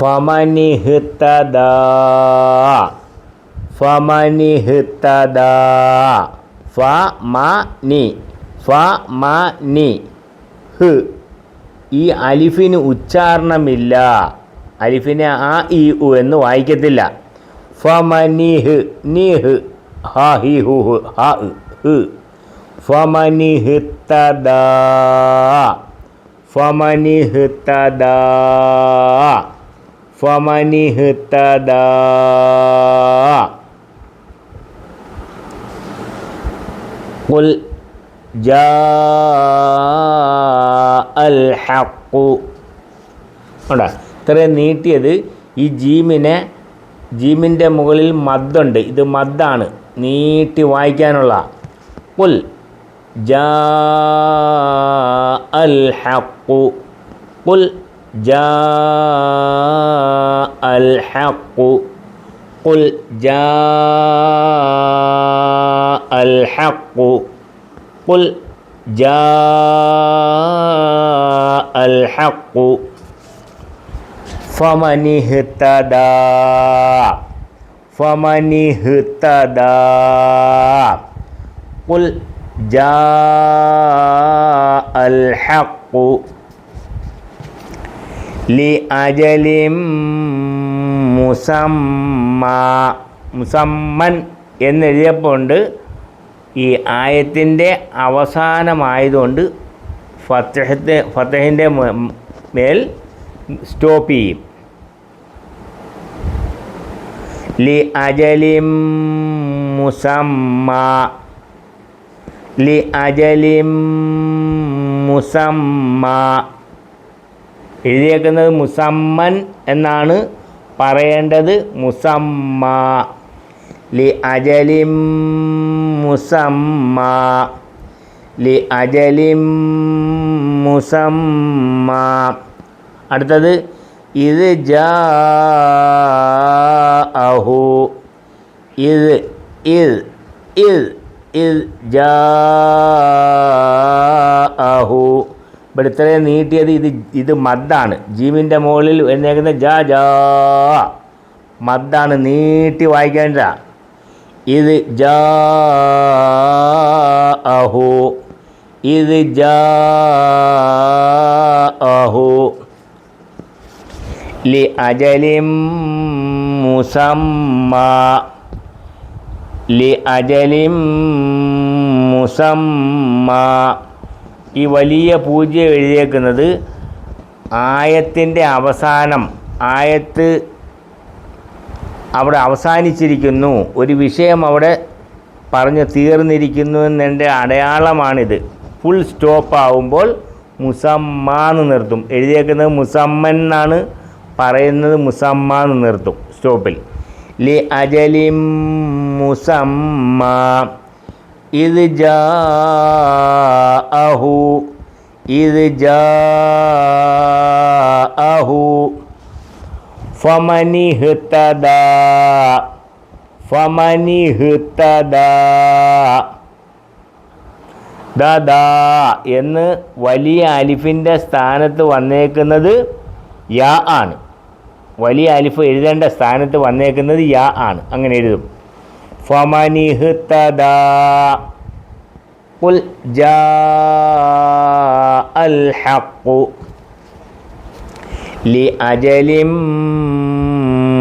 ഫമനിഹ്തദാ ഫമനിഹ്തദാ ഫമനി ഹ് ഈ അലിഫിന് ഉച്ചാരണമില്ല. അലിഫിനെ ആ ഇ ഉ എന്ന് വായിക്കത്തില്ല. ഫമനിഹ് നിഹ് ഹ ഹി ഹു ഹ ഹ് ഫമനിഹ്തദാ ഫമനിഹ്തദാ ഫമനിഹ്തദാ ഖുൽ ജാഅൽ ഹഖ്. ഉണ്ടോ? ഇത്രയും നീട്ടിയത് ഈ ജീമിൻ്റെ മുകളിൽ മദ്ദുണ്ട്. ഇത് മദ്ദാണ്, നീട്ടി വായിക്കാനുള്ള. ഖുൽ ജാഅൽ ഹഖ് ഖുൽ ജാഅൽ ഹഖ് ഖുൽ ജാഅൽ ഹഖ് ഖുൽ ജാഅൽ ഹഖ് ഫമനിഹ്തദാ ഫമനിഹ്തദാ ഖുൽ ജാഅൽ ഹഖ് ലിഅജലിൻ മുസമ്മൻ എന്നെഴുതിയപ്പോണ്ട് ഈ ആയത്തിൻ്റെ അവസാനമായതുകൊണ്ട് ഫത്തഹിൻ്റെ മേൽ സ്റ്റോപ്പ് ചെയ്യും. ലിഅജലിൻ മുസമ്മ എഴുതിയേക്കുന്നത് മുസമ്മൻ എന്നാണ് പറയേണ്ടത്. മുസമ്മ ലിഅജലിൻ മുസമ്മ ലിഅജലിൻ മുസമ്മ. അടുത്തത് ഇത് ജാഅഹു ജാഅഹു. ഇവിടെ ഇത്രയും നീട്ടിയത് ഇത് മദ്ദാണ്. ജീമിൻ്റെ മുകളിൽ എന്നേക്കുന്ന ജാ മദ്ദാണ്, നീട്ടി വായിക്കേണ്ട. ഇത് ജാഅഹു ഇത് ജാഅഹു ലിഅജലിൻ മുസമ്മ ലിഅജലിൻ മുസമ്മ. ഈ വലിയ പൂജ്യം എഴുതിയേക്കുന്നത് ആയത്തിൻ്റെ അവസാനം, ആയത്ത് അവിടെ അവസാനിച്ചിരിക്കുന്നു, ഒരു വിഷയം അവിടെ പറഞ്ഞു തീർന്നിരിക്കുന്നു എന്നതിൻ്റെ അടയാളമാണിത്. ഫുൾ സ്റ്റോപ്പ് ആവുമ്പോൾ മുസമ്മാന്ന് നിർത്തും. എഴുതിയേക്കുന്നത് മുസമ്മൻ എന്നാണ്, പറയുന്നത് മുസമ്മാന്ന് നിർത്തും സ്റ്റോപ്പിൽ. ലി അജലിൻ മുസമ്മ ഇത് ജാഅഹു ഇത് ജാഅഹു ഫമനിഹ്തദാ ദാ എന്ന് വലിയ അലിഫിൻ്റെ സ്ഥാനത്ത് വന്നേക്കുന്നത് യാ ആണ്. വലിയ അലിഫ് എഴുതേണ്ട സ്ഥാനത്ത് വന്നേക്കുന്നത് യാ ആണ്. അങ്ങനെ എഴുതും. ഫമനിഹ്തദാ ഖുൽ ജാഅൽ ഹഖ് ലിഅജലിൻ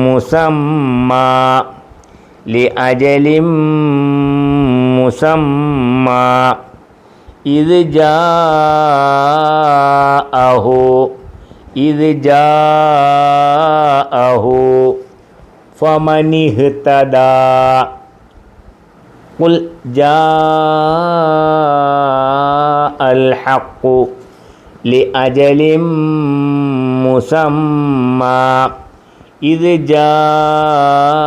മുസമ്മ ലിഅജലിൻ മുസമ്മ ഇത് ജാഅഹു ഇത് ജാഅഹു ഫമനിഹ്തദാ ഖുൽ ജാഅൽ ഹഖ് ലിഅജലിൻ മുസമ്മ ഇത് ജാഅഹു